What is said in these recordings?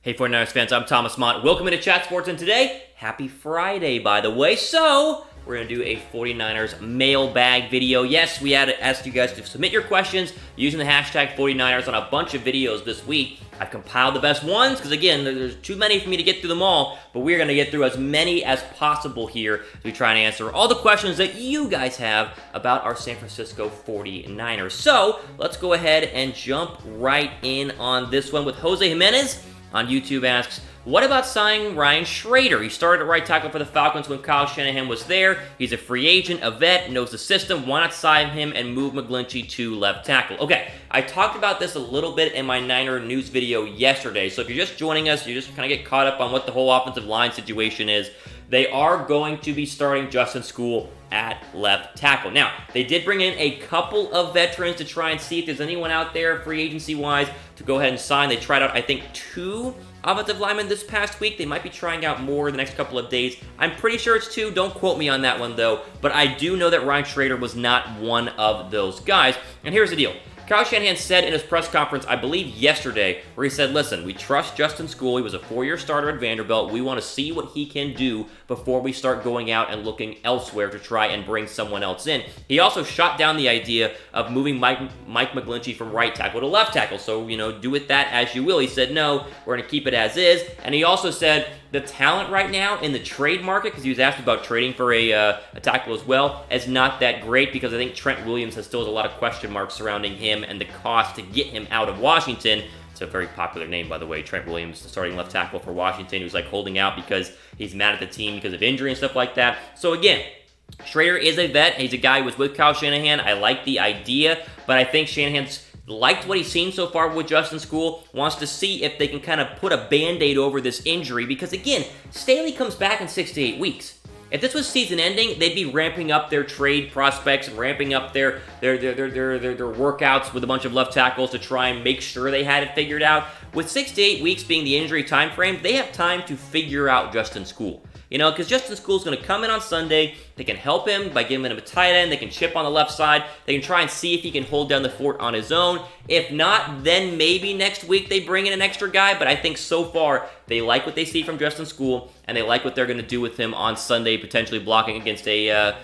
Hey 49ers fans, I'm Thomas Mott. Welcome into Chat Sports, and today, happy Friday, by the way. So, we're going to do a 49ers mailbag video. Yes, we had asked you guys to submit your questions using the hashtag 49ers on a bunch of videos this week. I've compiled the best ones because, again, there's too many for me to get through them all, but we're going to get through as many as possible here as we try and answer all the questions that you guys have about our San Francisco 49ers. So, let's go ahead and jump right in on this one with Jose Jimenez on YouTube asks, what about signing Ryan Schrader? He started at right tackle for the Falcons when Kyle Shanahan was there. He's a free agent, a vet, knows the system. Why not sign him and move McGlinchey to left tackle? Okay, I talked about this a little bit in my Niner news video yesterday, so if you're just joining us, you just kind of get caught up on what the whole offensive line situation is. They are going to be starting Justin Skule at left tackle. Now, they did bring in a couple of veterans to try and see if there's anyone out there free agency-wise to go ahead and sign. They tried out, I think, 2 offensive linemen this past week. They might be trying out more the next couple of days. I'm pretty sure it's 2. Don't quote me on that one, though. But I do know that Ryan Schrader was not one of those guys. And here's the deal. Kyle Shanahan said in his press conference, I believe yesterday, where he said, listen, we trust Justin Skule. He was a 4-year starter at Vanderbilt. We want to see what he can do before we start going out and looking elsewhere to try and bring someone else in. He also shot down the idea of moving Mike McGlinchey from right tackle to left tackle. So, do with that as you will. He said, no, we're going to keep it as is. And he also said the talent right now in the trade market, because he was asked about trading for a tackle as well, is not that great because I think Trent Williams still has a lot of question marks surrounding him and the cost to get him out of Washington. It's a very popular name, by the way, Trent Williams, the starting left tackle for Washington. He was holding out because he's mad at the team because of injury and stuff like that. So again, Schrader is a vet. He's a guy who was with Kyle Shanahan. I like the idea, but I think Shanahan's liked what he's seen so far with Justin Skule, wants to see if they can kind of put a Band-Aid over this injury, because again, Staley comes back in 6 to 8 weeks. If this was season ending, they'd be ramping up their trade prospects and ramping up their workouts with a bunch of left tackles to try and make sure they had it figured out. With 6 to 8 weeks being the injury time frame, they have time to figure out Justin Skule. Because Justin Skule's going to come in on Sunday. They can help him by giving him a tight end. They can chip on the left side. They can try and see if he can hold down the fort on his own. If not, then maybe next week they bring in an extra guy. But I think so far they like what they see from Justin Skule, and they like what they're going to do with him on Sunday, potentially blocking against a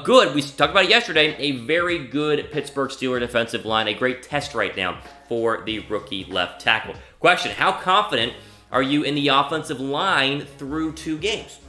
good, we talked about it yesterday, a very good Pittsburgh Steelers defensive line. A great test right now for the rookie left tackle. Question, how confident are you in the offensive line through 2 games?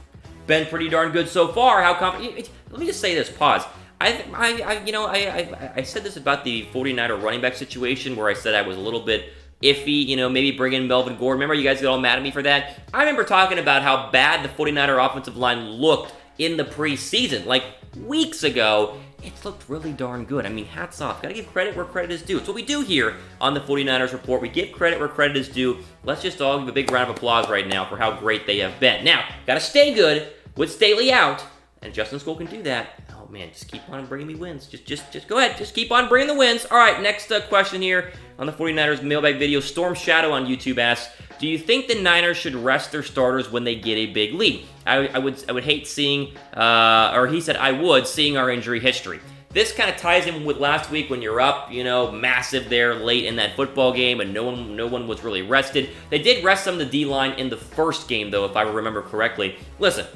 Been pretty darn good so far. How confident? Let me just say this. Pause. I said this about the 49er running back situation where I said I was a little bit iffy. Maybe bring in Melvin Gordon. Remember, you guys get all mad at me for that. I remember talking about how bad the 49er offensive line looked in the preseason, weeks ago. It's looked really darn good. Hats off. Got to give credit where credit is due. It's what we do here on the 49ers Report. We give credit where credit is due. Let's just all give a big round of applause right now for how great they have been. Now, got to stay good with Staley out, and Justin Skule can do that. Oh man, just keep on bringing me wins. Just go ahead. Just keep on bringing the wins. All right, next question here on the 49ers mailbag video. Storm Shadow on YouTube asks, do you think the Niners should rest their starters when they get a big lead? I would hate seeing, or he said I would, seeing our injury history. This kind of ties in with last week when you're up, massive there late in that football game and no one was really rested. They did rest some of the D-line in the first game, though, if I remember correctly. Listen,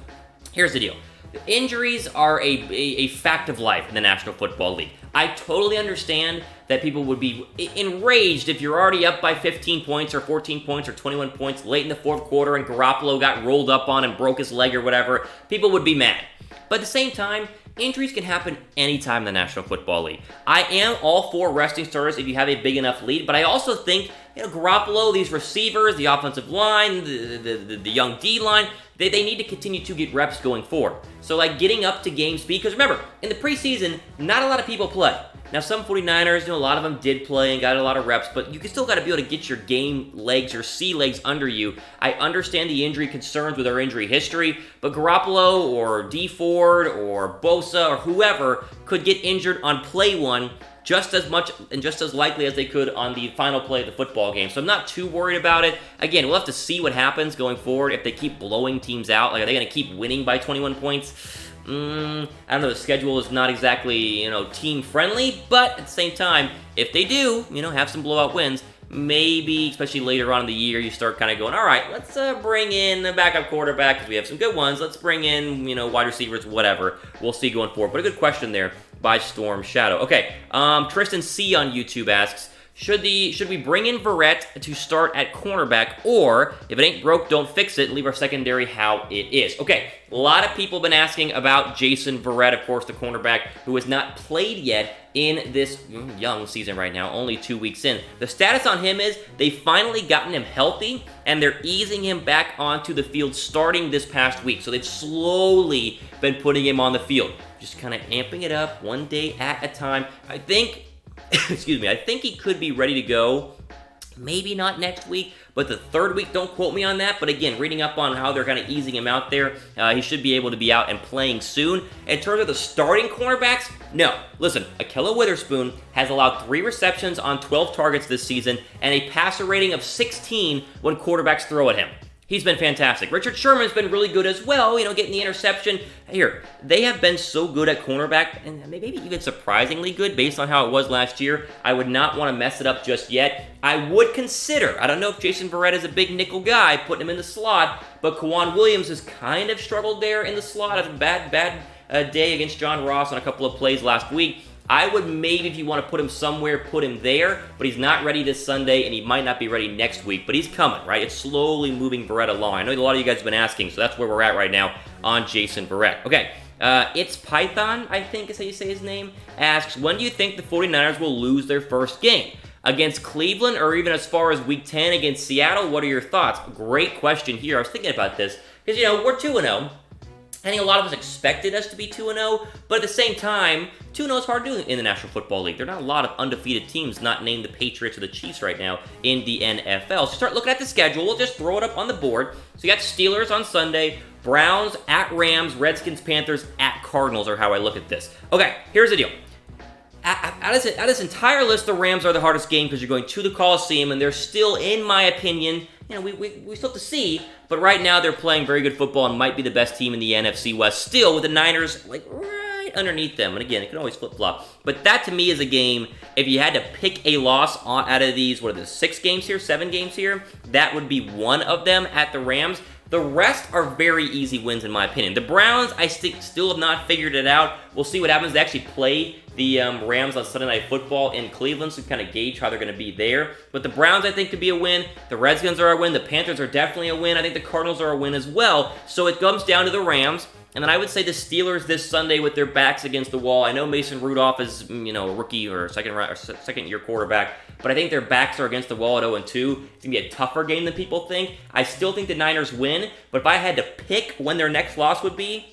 here's the deal. Injuries are a fact of life in the National Football League. I totally understand that people would be enraged if you're already up by 15 points or 14 points or 21 points late in the fourth quarter and Garoppolo got rolled up on and broke his leg or whatever. People would be mad. But at the same time, injuries can happen anytime in the National Football League. I am all for resting starters if you have a big enough lead, but I also think Garoppolo, these receivers, the offensive line, the young D-line, they need to continue to get reps going forward. So getting up to game speed, because remember, in the preseason, not a lot of people play. Now, some 49ers, a lot of them did play and got a lot of reps, but you still got to be able to get your game legs, your C legs under you. I understand the injury concerns with our injury history, but Garoppolo or D Ford or Bosa or whoever could get injured on play one just as much and just as likely as they could on the final play of the football game. So I'm not too worried about it. Again, we'll have to see what happens going forward if they keep blowing teams out. Are they going to keep winning by 21 points? I don't know, the schedule is not exactly, team friendly, but at the same time, if they do, have some blowout wins, maybe, especially later on in the year, you start kind of going, all right, let's bring in the backup quarterback because we have some good ones. Let's bring in, wide receivers, whatever. We'll see going forward. But a good question there by Storm Shadow. Okay, Tristan C on YouTube asks, should we bring in Verrett to start at cornerback, or if it ain't broke, don't fix it, and leave our secondary how it is? Okay, a lot of people have been asking about Jason Verrett, of course, the cornerback, who has not played yet in this young season right now, only 2 weeks in. The status on him is they've finally gotten him healthy, and they're easing him back onto the field starting this past week. So they've slowly been putting him on the field, just kind of amping it up one day at a time. I think I think he could be ready to go, maybe not next week, but the third week, don't quote me on that. But again, reading up on how they're kind of easing him out there, he should be able to be out and playing soon. In terms of the starting cornerbacks, no. Listen, Ahkello Witherspoon has allowed 3 receptions on 12 targets this season and a passer rating of 16 when quarterbacks throw at him. He's been fantastic. Richard Sherman's been really good as well, getting the interception. Here, they have been so good at cornerback, and maybe even surprisingly good based on how it was last year. I would not want to mess it up just yet. I would consider, I don't know if Jason Verrett is a big nickel guy, putting him in the slot, but Kwan Williams has kind of struggled there in the slot. Had a bad day against John Ross on a couple of plays last week. I would maybe, if you want to put him somewhere, put him there, but he's not ready this Sunday, and he might not be ready next week, but he's coming, right? It's slowly moving Verrett along. I know a lot of you guys have been asking, so that's where we're at right now on Jason Verrett. Okay, It's Python, I think is how you say his name, asks, when do you think the 49ers will lose their first game? Against Cleveland, or even as far as Week 10 against Seattle? What are your thoughts? Great question here. I was thinking about this, because, we're 2-0. I think a lot of us expected us to be 2-0, but at the same time, 2-0 is hard to do in the National Football League. There are not a lot of undefeated teams, not named the Patriots or the Chiefs right now, in the NFL. So start looking at the schedule. We'll just throw it up on the board. So you got Steelers on Sunday, Browns at Rams, Redskins, Panthers at Cardinals are how I look at this. Okay, here's the deal. Out of this entire list, the Rams are the hardest game because you're going to the Coliseum, and they're still, in my opinion, we still have to see, but right now they're playing very good football and might be the best team in the NFC West still, with the Niners right underneath them. And again, it can always flip-flop. But that to me is a game, if you had to pick a loss out of these, 7 games here, that would be one of them at the Rams. The rest are very easy wins in my opinion. The Browns, I still have not figured it out. We'll see what happens. They actually play the Rams on Sunday Night Football in Cleveland, so kind of gauge how they're going to be there. But the Browns, I think, could be a win. The Redskins are a win. The Panthers are definitely a win. I think the Cardinals are a win as well. So it comes down to the Rams. And then I would say the Steelers this Sunday with their backs against the wall. I know Mason Rudolph is, a rookie or second-year quarterback, but I think their backs are against the wall at 0-2. It's going to be a tougher game than people think. I still think the Niners win, but if I had to pick when their next loss would be,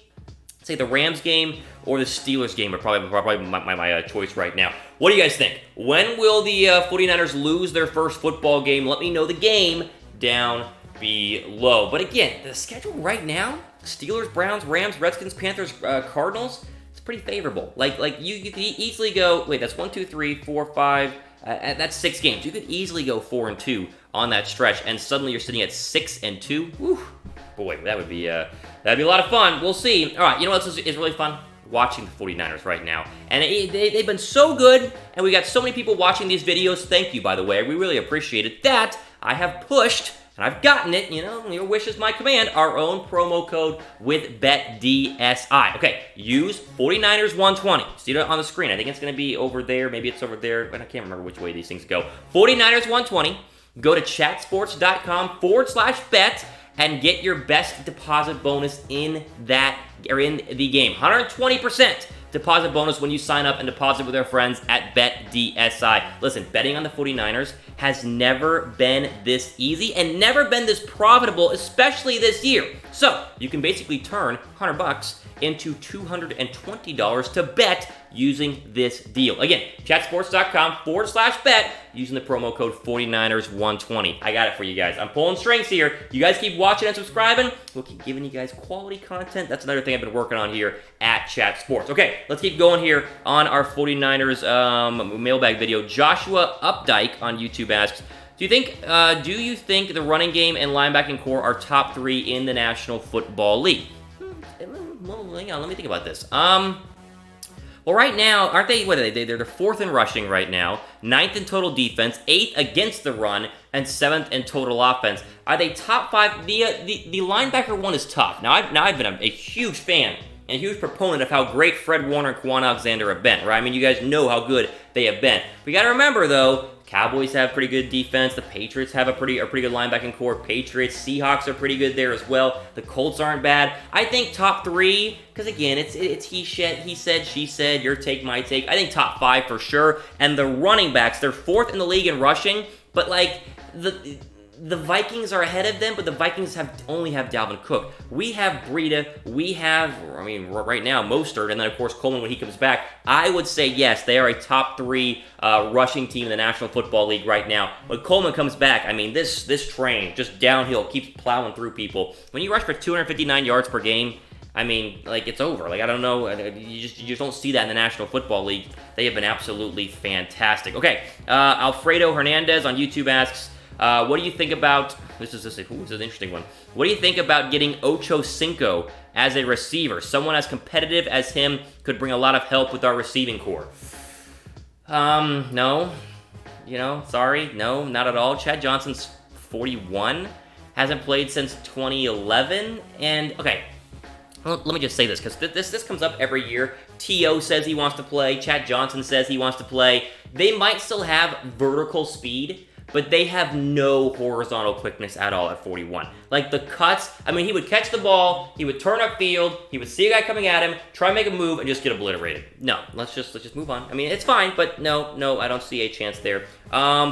say the Rams game or the Steelers game are probably my choice right now. What do you guys think? When will the 49ers lose their first football game? Let me know the game down below. But again, the schedule right now, Steelers, Browns, Rams, Redskins, Panthers, Cardinals, it's pretty favorable. You could easily go, wait, that's 1, 2, 3, 4, 5, that's 6 games. You could easily go 4-2 on that stretch, and suddenly you're sitting at 6-2. Whew. Boy, that'd be a lot of fun. We'll see. All right, you know what is really fun? Watching the 49ers right now. And they've been so good, and we got so many people watching these videos. Thank you, by the way. We really appreciate it. That I have pushed, and I've gotten it, your wish is my command, our own promo code with BetDSI. Okay, use 49ers120. See it on the screen. I think it's going to be over there. Maybe it's over there, but I can't remember which way these things go. 49ers120. Go to chatsports.com/bet. and get your best deposit bonus in the game. 120% deposit bonus when you sign up and deposit with our friends at BetDSI. Listen, betting on the 49ers has never been this easy and never been this profitable, especially this year. So you can basically turn $100 into $220 to bet using this deal. Again, chatsports.com/bet using the promo code 49ers120. I got it for you guys. I'm pulling strings here. You guys keep watching and subscribing. We'll keep giving you guys quality content. That's another thing I've been working on here at Chat Sports. Okay, let's keep going here on our 49ers mailbag video. Joshua Updike on YouTube asks, do you think the running game and linebacking core are top 3 in the National Football League? Well, hang on, let me think about this. Well, Well, right now, aren't they, what are they? They're the 4th in rushing right now, 9th in total defense, 8th against the run, and 7th in total offense. Are they top 5? The linebacker one is tough. Now I've been a huge fan and a huge proponent of how great Fred Warner and Quan Alexander have been, right? I mean, you guys know how good they have been. We got to remember, though, Cowboys have pretty good defense. The Patriots have a pretty good linebacking core. Patriots, Seahawks are pretty good there as well. The Colts aren't bad. I think top 3, because again, it's he said, she said, your take, my take. I think top 5 for sure. And the running backs, they're 4th in the league in rushing, but like the Vikings are ahead of them, but the Vikings only have Dalvin Cook. We have Breida. We have, I mean, right now, Mostert, and then, of course, Coleman when he comes back. I would say, yes, they are a top 3 rushing team in the National Football League right now. When Coleman comes back, I mean, this train, just downhill, keeps plowing through people. When you rush for 259 yards per game, I mean, like, it's over. Like, I don't know. You just don't see that in the National Football League. They have been absolutely fantastic. Okay, Alfredo Hernandez on YouTube asks, what do you think about, this is an interesting one. What do you think about getting Ocho Cinco as a receiver? Someone as competitive as him could bring a lot of help with our receiving core. No. Sorry. No, not at all. Chad Johnson's 41. Hasn't played since 2011. And, okay, let me just say this, because this comes up every year. T.O. says he wants to play. Chad Johnson says he wants to play. They might still have vertical speed, but they have no horizontal quickness at all at 41. Like, the cuts, I mean, he would catch the ball, he would turn upfield, he would see a guy coming at him, try and make a move, and just get obliterated. No, let's just move on. I mean, it's fine, but no, I don't see a chance there.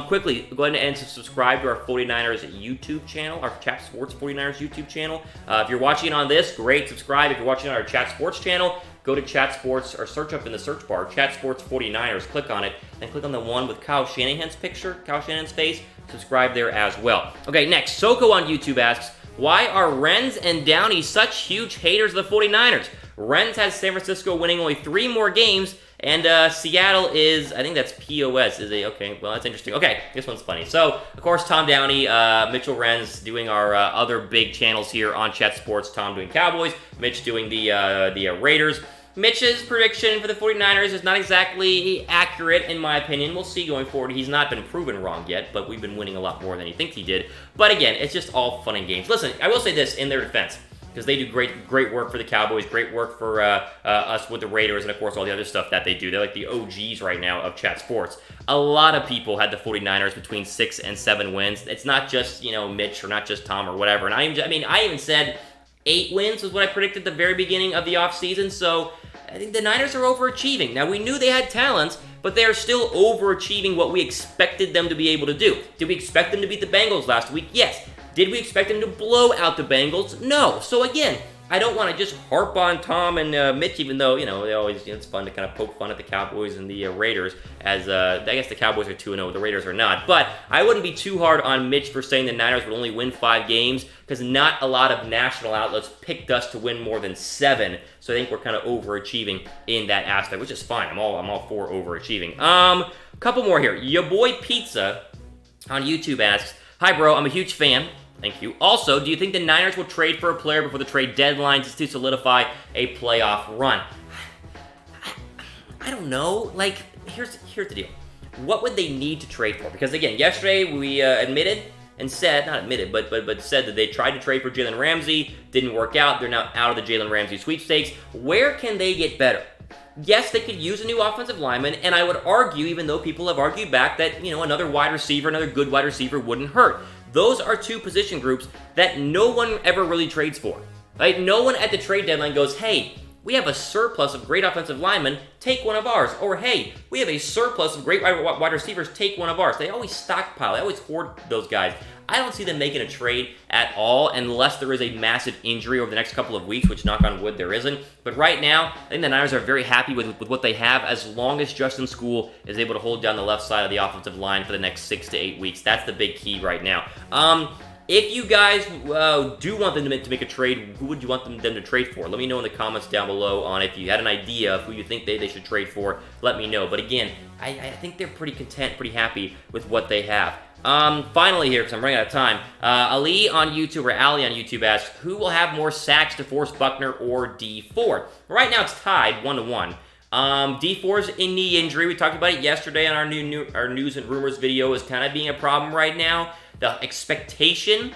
Quickly, go ahead and subscribe to our 49ers YouTube channel, our Chat Sports 49ers YouTube channel. If you're watching on this, great, subscribe. If you're watching on our Chat Sports channel, go to Chat Sports, or search up in the search bar, Chat Sports 49ers, click on it, and click on the one with Kyle Shanahan's picture, Kyle Shanahan's face, subscribe there as well. Okay, next, Soko on YouTube asks, why are Renz and Downey such huge haters of the 49ers? Renz has San Francisco winning only 3 more games, and Seattle is, I think that's POS, okay, well, that's interesting. Okay, this one's funny. So, of course, Tom Downey, Mitchell Renz doing our other big channels here on Chat Sports. Tom doing Cowboys, Mitch doing the Raiders. Mitch's prediction for the 49ers is not exactly accurate, in my opinion. We'll see going forward. He's not been proven wrong yet, but we've been winning a lot more than he thinks he did. But again, it's just all fun and games. Listen, I will say this in their defense, because they do great work for the Cowboys, great work for us with the Raiders, and of course all the other stuff that they do. They're like the OGs right now of Chat Sports. A lot of people had the 49ers between 6 and 7 wins. It's not just, Mitch or not just Tom or whatever. And I even said 8 wins was what I predicted at the very beginning of the offseason, so I think the Niners are overachieving. Now, we knew they had talents, but they are still overachieving what we expected them to be able to do. Did we expect them to beat the Bengals last week? Yes. Did we expect them to blow out the Bengals? No. So again, I don't want to just harp on Tom and Mitch, even though, they always, it's fun to kind of poke fun at the Cowboys and the Raiders, as I guess the Cowboys are 2-0, the Raiders are not. But I wouldn't be too hard on Mitch for saying the Niners would only win 5 games, because not a lot of national outlets picked us to win more than 7. So I think we're kind of overachieving in that aspect, which is fine. I'm all for overachieving. A couple more here. Your boy Pizza on YouTube asks, hi bro, I'm a huge fan. Thank you. Also, do you think the Niners will trade for a player before the trade deadline just to solidify a playoff run? I don't know. Like, here's the deal. What would they need to trade for? Because again, yesterday we admitted and said, not admitted, but said that they tried to trade for Jalen Ramsey, didn't work out. They're now out of the Jalen Ramsey sweepstakes. Where can they get better? Yes, they could use a new offensive lineman, and I would argue, even though people have argued back, that, another wide receiver, another good wide receiver wouldn't hurt. Those are 2 position groups that no one ever really trades for, right? No one at the trade deadline goes, hey, we have a surplus of great offensive linemen, take one of ours. Or, hey, we have a surplus of great wide receivers, take one of ours. They always stockpile. They always hoard those guys. I don't see them making a trade at all unless there is a massive injury over the next couple of weeks, which, knock on wood, there isn't. But right now, I think the Niners are very happy with what they have as long as Justin Skule is able to hold down the left side of the offensive line for the next 6 to 8 weeks. That's the big key right now. If you guys do want them to make a trade, who would you want them to trade for? Let me know in the comments down below on if you had an idea of who you think they should trade for. Let me know. But again, I think they're pretty content, pretty happy with what they have. Finally here, because I'm running out of time, Ali on YouTube on YouTube asks, who will have more sacks to force Buckner or D Ford? Right now it's tied 1-1. D4's knee injury. We talked about it yesterday on our our news and rumors video. Is kind of being a problem right now. The expectation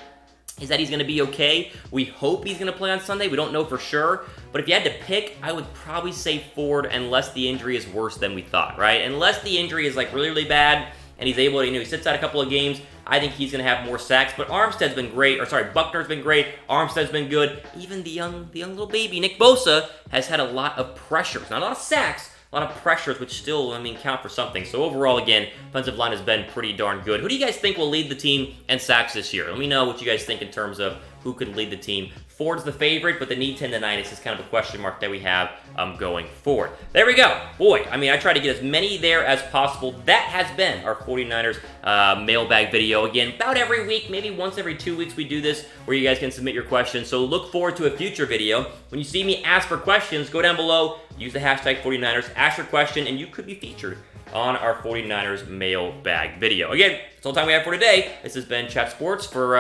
is that he's going to be okay. We hope he's going to play on Sunday. We don't know for sure. But if you had to pick, I would probably say Ford unless the injury is worse than we thought, right? Unless the injury is like really, really bad and he's able to, he sits out a couple of games, I think he's going to have more sacks. But Armstead's been great, Buckner's been great. Armstead's been good. Even the young little baby, Nick Bosa, has had a lot of pressures. Not a lot of sacks, a lot of pressures, which still, count for something. So overall, again, offensive line has been pretty darn good. Who do you guys think will lead the team in sacks this year? Let me know what you guys think in terms of who could lead the team. Ford's the favorite, but the knee tendonitis is kind of a question mark that we have going forward. There we go. Boy, I try to get as many there as possible. That has been our 49ers mailbag video. Again, about every week, maybe once every 2 weeks we do this where you guys can submit your questions. So look forward to a future video. When you see me ask for questions, go down below, use the hashtag 49ers, ask your question, and you could be featured on our 49ers mailbag video. Again, that's all the time we have for today. This has been Chat Sports for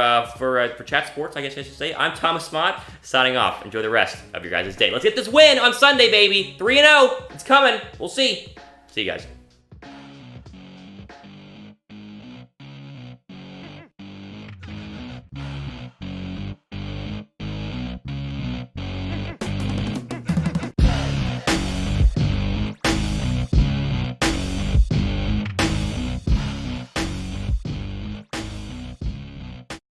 Chat Sports, I guess I should say. I'm Thomas Mott, signing off. Enjoy the rest of your guys' day. Let's get this win on Sunday, baby. 3-0. It's coming. We'll see. See you guys.